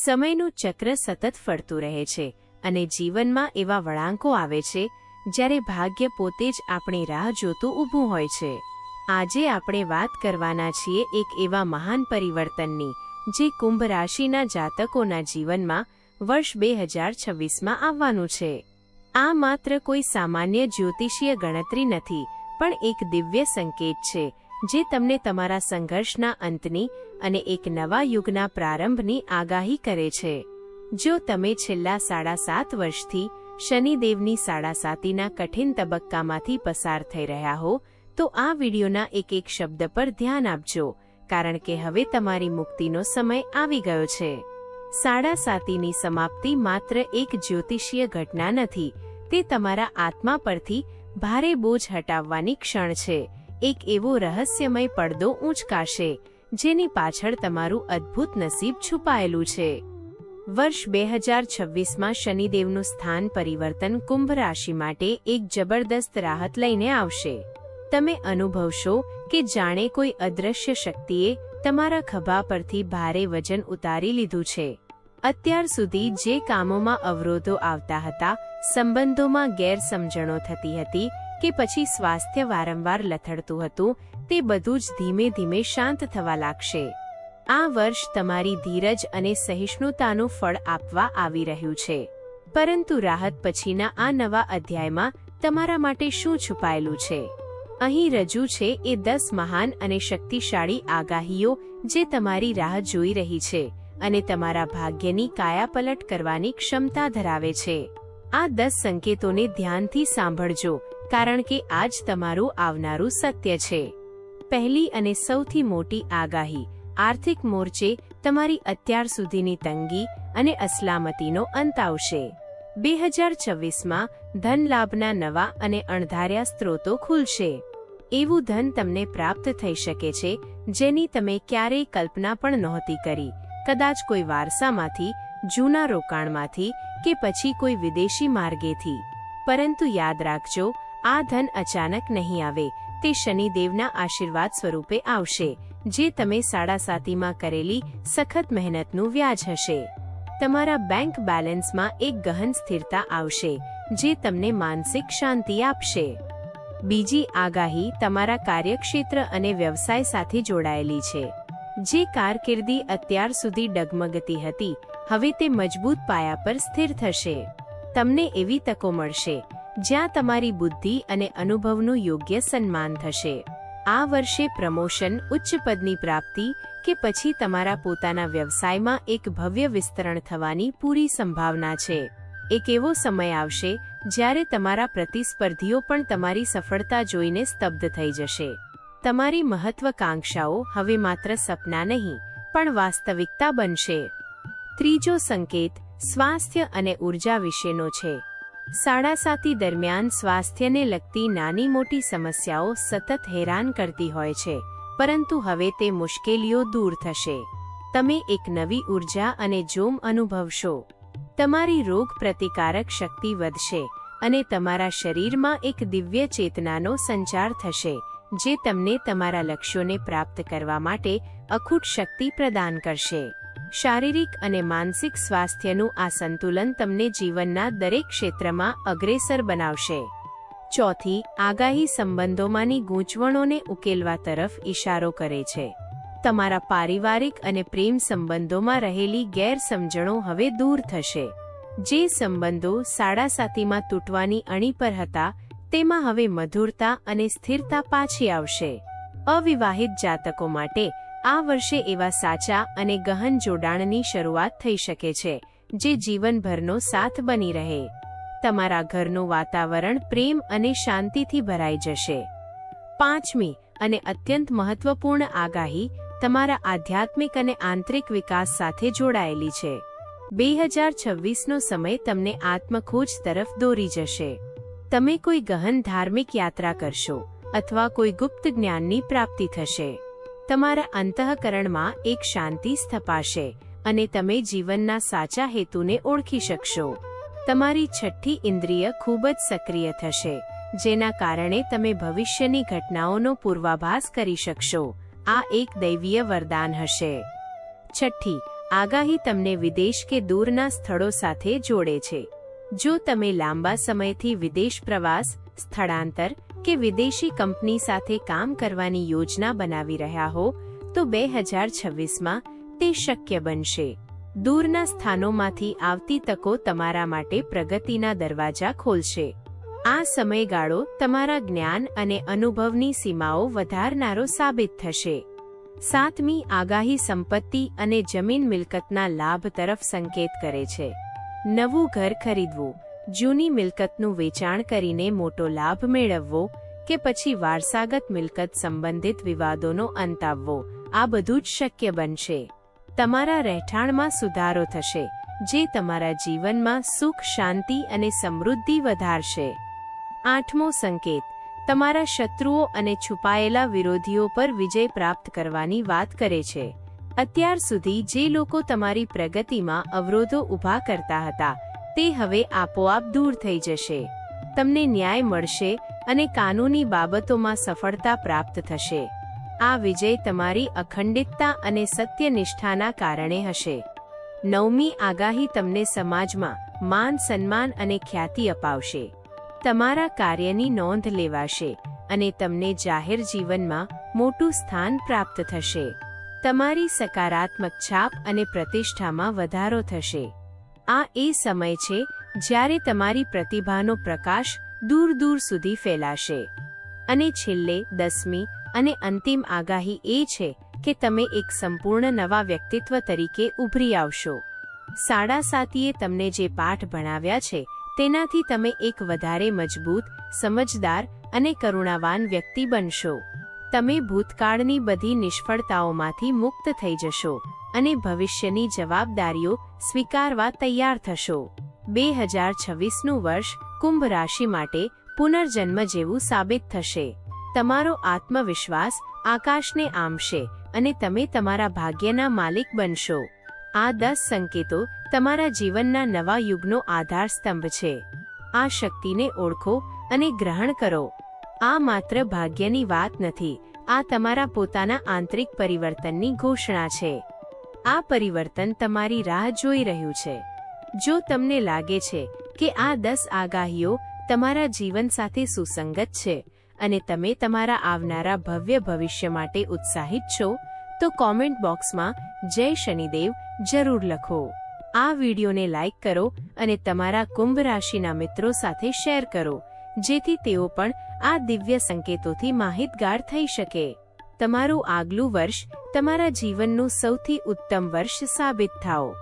સમયનું ચક્ર સતત ફરતું રહે છે અને જીવનમાં એવા વળાંકો આવે છે જ્યારે ભાગ્ય પોતે જ આપણી રાહ જોતું ઊભું હોય છે. આજે આપણે વાત કરવાના છીએ એક એવા મહાન પરિવર્તનની જે કુંભ રાશિના જાતકોના જીવનમાં વર્ષ 2026માં આવવાનું છે. આ માત્ર કોઈ સામાન્ય જ્યોતિષીય ગણતરી નથી, પણ એક દિવ્ય સંકેત છે જે તમને તમારા સંઘર્ષના અંતની અને એક નવા યુગના પ્રારંભની આગાહી કરે છે. જો તમે છેલ્લા 7.5 વર્ષથી શનિદેવની સાડાસાતીના કઠિન તબક્કામાંથી પસાર થઈ રહ્યા હો, તો આ વિડીયોના એક શબ્દ પર ધ્યાન આપજો, કારણ કે હવે તમારી મુક્તિનો સમય આવી ગયો છે. સાડાસાતીની સમાપ્તિ માત્ર એક જ્યોતિષીય ઘટના નથી, તે તમારા આત્મા પરથી ભારે બોજ હટાવવાની ક્ષણ છે. એક એવો રહસ્યમય પડદો ઊંચકાશે જેની પાછળ તમારું અદ્ભુત નસીબ છુપાયેલું છે. વર્ષ 2026માં શનિદેવનું સ્થાન પરિવર્તન કુંભ રાશિ માટે એક જબરદસ્ત રાહત લઈને આવશે. તમે અનુભવશો કે જાણે કોઈ અદૃશ્ય શક્તિએ તમારા ખભા પરથી ભારે વજન ઉતારી લીધું છે. અત્યાર સુધી જે કામોમાં અવરોધો આવતા હતા, સંબંધોમાં ગેરસમજણો થતી હતી કે પછી સ્વાસ્થ્ય વારંવાર લથડતું હતું, તે બધું જ ધીમે ધીમે શાંત થવા લાગશે. આ વર્ષ તમારી ધીરજ અને સહિષ્ણુતાનું ફળ આપવા આવી રહ્યું છે. પરંતુ રાહત પછીના આ નવા અધ્યાયમાં તમારા માટે શું છુપાયેલું છે? અહીં રજૂ છે એ 10 મહાન અને શક્તિશાળી આગાહીઓ જે તમારી રાહ જોઈ રહી છે અને તમારા ભાગ્યની કાયાપલટ કરવાની ક્ષમતા ધરાવે છે. આ 10 સંકેતોને ધ્યાનથી સાંભળજો, કારણ કે આ જ તમારું આવનારું સત્ય છે. પહેલી અને સૌથી મોટી આગાહી: આર્થિક મોરચે તમારી અત્યાર સુધીની તંગી અને અસલામતીનો અંત આવશે. 2026માં ધન લાભના નવા અને અણધાર્યા સ્ત્રોતો ખુલશે. એવું ધન તમને પ્રાપ્ત થઈ શકે છે જેની તમે ક્યારેય કલ્પના પણ નહોતી કરી. કદાચ કોઈ વારસામાંથી, જૂના રોકાણમાંથી કે પછી કોઈ વિદેશી માર્ગેથી. પરંતુ યાદ રાખજો, આ ધન અચાનક નહીં આવે, તે શનિદેવના આશીર્વાદ સ્વરૂપે આવશે, જે તમે સાડાસાતીમાં કરેલી સખત મહેનતનું વ્યાજ હશે. તમારા બેંક બેલેન્સમાં એક ગહન સ્થિરતા આવશે જે તમને માનસિક શાંતિ આપશે. બીજી આગાહી તમારા કાર્યક્ષેત્ર અને વ્યવસાય સાથે જોડાયેલી છે. જે કારકિર્દી અત્યાર સુધી ડગમગતી હતી, હવે તે મજબૂત પાયા પર સ્થિર થશે. તમને એવી તકો મળશે જ્યાં તમારી બુદ્ધિ અને અનુભવનું યોગ્ય સન્માન થશે. આ વર્ષે પ્રમોશન, ઉચ્ચ પદની પ્રાપ્તિ કે પછી તમારા પોતાના વ્યવસાયમાં એક ભવ્ય વિસ્તરણ થવાની પૂરી સંભાવના છે. એક એવો સમય આવશે જ્યારે તમારા પ્રતિસ્પર્ધીઓ પણ તમારી સફળતા જોઈને સ્તબ્ધ થઈ જશે. તમારી મહત્વાકાંક્ષાઓ હવે માત્ર સપના નહીં, પણ વાસ્તવિકતા બનશે. ત્રીજો સંકેત સ્વાસ્થ્ય અને ઉર્જા વિશેનો છે. સાડાસાતી દરમિયાન સ્વાસ્થ્યને લગતી નાની મોટી સમસ્યાઓ સતત હેરાન કરતી હોય છે, પરંતુ હવે તે મુશ્કેલીઓ દૂર થશે. તમે એક નવી ઉર્જા અને જોમ અનુભવશો. તમારી રોગ પ્રતિકારક શક્તિ વધશે અને તમારા શરીરમાં એક દિવ્ય ચેતનાનો સંચાર થશે જે તમને તમારા લક્ષ્યોને પ્રાપ્ત કરવા માટે અખૂટ શક્તિ પ્રદાન કરશે. શારીરિક અને માનસિક સ્વાસ્થ્યનું આ સંતુલન તમને જીવનના દરેક ક્ષેત્રમાં અગ્રેસર બનાવશે. ચોથી આગાહી સંબંધોમાંની ગૂંચવણોને ઉકેલવા તરફ ઇશારો કરે છે. તમારા પારિવારિક અને પ્રેમ સંબંધોમાં રહેલી ગેરસમજણો હવે દૂર થશે. જે સંબંધો સાડાસાતીમાં તૂટવાની અણી પર હતા, તેમાં હવે મધુરતા અને સ્થિરતા પાછી આવશે. અવિવાહિત જાતકો માટે આ વર્ષે એવા સાચા અને ગહન જોડાણની શરૂઆત થઈ શકે છે જે જીવનભરનો સાથ બની રહે. તમારા ઘરનું વાતાવરણ પ્રેમ અને શાંતિથી ભરાઈ જશે. પાંચમી અને અત્યંત મહત્વપૂર્ણ આગાહી તમારા આધ્યાત્મિક અને આંતરિક વિકાસ સાથે જોડાયેલી છે. 2026નો સમય તમને આત્મખોજ તરફ દોરી જશે. તમે કોઈ ગહન ધાર્મિક યાત્રા કરશો અથવા કોઈ ગુપ્ત જ્ઞાનની પ્રાપ્તિ થશે. તમારા અંતઃકરણમાં એક શાંતિ સ્થપાશે અને તમે જીવનના સાચા હેતુને ઓળખી શકશો. તમારી છઠ્ઠી ઇન્દ્રિય ખૂબ જ સક્રિય થશે, જેના કારણે તમે ભવિષ્યની ઘટનાઓનો પૂર્વાભાસ કરી શકશો. આ એક દૈવીય વરદાન હશે. છઠ્ઠી આગાહી તમને વિદેશ કે દૂરના સ્થળો સાથે જોડે છે. જો તમે લાંબા સમયથી વિદેશ પ્રવાસ, સ્થળાંતર કે વિદેશી કંપની સાથે કામ કરવાની યોજના બનાવી રહ્યા હો તો 2026માં તે શક્ય બનશે. દૂરના સ્થાનોમાંથી આવતી તકો તમારા માટે પ્રગતિના દરવાજા ખોલશે. આ સમયગાળો તમારા જ્ઞાન અને અનુભવની સીમાઓ વધારનારો સાબિત થશે. 7મી આગાહી સંપત્તિ અને જમીન મિલકતના લાભ તરફ સંકેત કરે છે. નવું ઘર ખરીદવું, જૂની મિલકતનું વેચાણ કરીને મોટો લાભ મેળવવો કે પછી વારસાગત મિલકત સંબંધિત વિવાદોનો અંત આવવો, આ બધું જ શક્ય બનશે. તમારા રહેઠાણમાં સુધારો થશે, જે તમારા જીવનમાં સુખ, શાંતિ અને સમૃદ્ધિ વધારશે. 8મો સંકેત તમારા શત્રુઓ અને છુપાયેલા વિરોધીઓ પર વિજય પ્રાપ્ત કરવાની વાત કરે છે. અત્યાર સુધી જે લોકો તમારી પ્રગતિમાં અવરોધો ઊભા કરતા હતા તે હવે આપોઆપ દૂર થઈ જશે. તમને ન્યાય મળશે અને કાનૂની બાબતોમાં સફળતા પ્રાપ્ત થશે. આ વિજય તમારી અખંડિતતા અને સત્યનિષ્ઠાના કારણે હશે. 9મી આગાહી તમને સમાજમાં માન, સન્માન અને ખ્યાતિ અપાવશે. તમારા કાર્યની નોંધ લેવાશે અને તમને જાહેર જીવનમાં મોટું સ્થાન પ્રાપ્ત થશે. તમારી સકારાત્મક છાપ અને પ્રતિષ્ઠામાં વધારો થશે. આ એ સમય છે જ્યારે તમારી પ્રતિભાનો પ્રકાશ દૂર દૂર સુધી ફેલાશે. અને છેલ્લે 10મી અને અંતિમ આગાહી એ છે કે તમે એક સંપૂર્ણ નવા વ્યક્તિત્વ તરીકે ઉભરી આવશો. સાડાસાતીએ તમને જે પાઠ ભણાવ્યા છે તેનાથી તમે એક વધારે મજબૂત, સમજદાર અને કરુણાવાન વ્યક્તિ બનશો. તમે ભૂતકાળની બધી નિષ્ફળતાઓમાંથી મુક્ત થઈ જશો અને ભવિષ્યની જવાબદારીઓ સ્વીકારવા તૈયાર થશો. 2026નું વર્ષ કુંભ રાશિ માટે પુનર્જન્મ જેવું સાબિત થશે. તમારો આત્મવિશ્વાસ આકાશને આંબશે અને તમે તમારા ભાગ્યના માલિક બનશો. આ 10 સંકેતો તમારા જીવનના નવા યુગનો આધારસ્તંભ છે. આ શક્તિને ઓળખો અને ગ્રહણ કરો. આ માત્ર ભાગ્યની વાત નથી, આ તમારા પોતાના આંતરિક પરિવર્તનની ઘોષણા છે. આ પરિવર્તન તમારી રાહ જોઈ રહ્યું છે. જો તમને લાગે છે કે આ 10 આગાહીઓ તમારા જીવન સાથે સુસંગત છે અને તમે તમારા આવનારા ભવ્ય ભવિષ્ય માટે ઉત્સાહિત છો, તો કોમેન્ટ બોક્સમાં જય શનિદેવ જરૂર લખો. આ વિડીયોને લાઇક કરો અને તમારા કુંભ રાશિના મિત્રો સાથે શેર કરો, જેથી તેઓ પણ આ દિવ્ય સંકેતોથી માહિતગાર થઈ શકે. તમારું આગલું વર્ષ તમારા જીવનનું સૌથી ઉત્તમ વર્ષ સાબિત થાઓ.